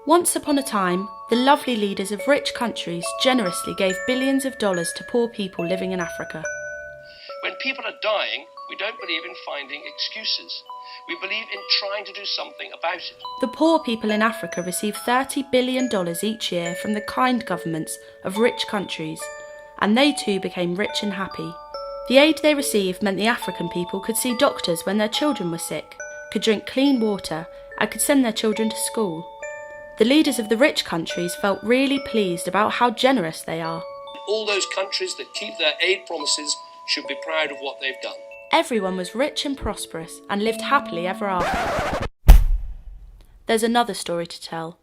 Once upon a time, the lovely leaders of rich countries generously gave billions of dollars to poor people living in Africa. When people are dying, we don't believe in finding excuses. We believe in trying to do something about it. The poor people in Africa receive $30 billion each year from the kind governments of rich countries, and they too became rich and happy. The aid they received meant the African people could see doctors when their children were sick, could drink clean water, and could send their children to school. The leaders of the rich countries felt really pleased about how generous they are. All those countries that keep their aid promises should be proud of what they've done. Everyone was rich and prosperous and lived happily ever after. There's another story to tell.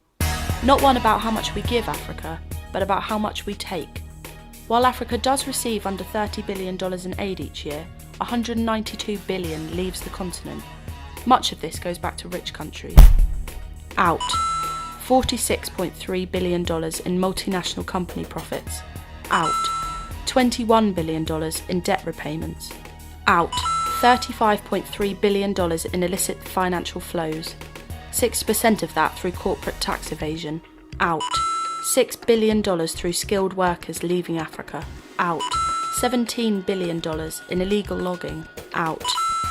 Not one about how much we give Africa, but about how much we take. While Africa does receive under $30 billion in aid each year, $192 billion leaves the continent. Much of this goes back to rich countries. Out. $46.3 billion in multinational company profits. Out. $21 billion in debt repayments. Out. $35.3 billion in illicit financial flows. 6% of that through corporate tax evasion. Out. $6 billion through skilled workers leaving Africa. Out. $17 billion in illegal logging. Out.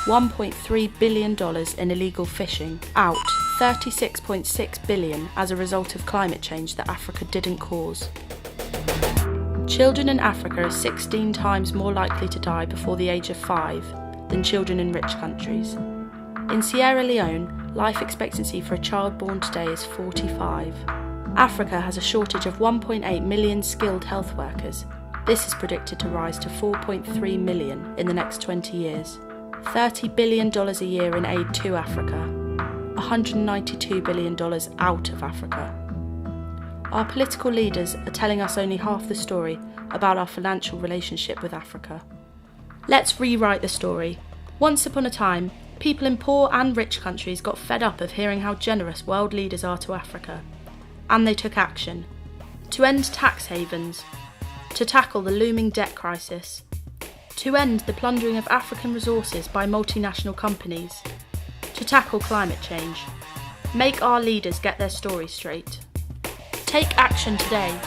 $1.3 billion in illegal fishing. Out. $36.6 billion as a result of climate change that Africa didn't cause. Children in Africa are 16 times more likely to die before the age of 5 than children in rich countries. In Sierra Leone, life expectancy for a child born today is 45. Africa has a shortage of 1.8 million skilled health workers. This is predicted to rise to 4.3 million in the next 20 years. $30 billion a year in aid to Africa. $192 billion out of Africa. Our political leaders are telling us only half the story about our financial relationship with Africa. Let's rewrite the story. Once upon a time, people in poor and rich countries got fed up of hearing how generous world leaders are to Africa. And they took action. To end tax havens. To tackle the looming debt crisis. To end the plundering of African resources by multinational companies. To tackle climate change. Make our leaders get their story straight. Take action today.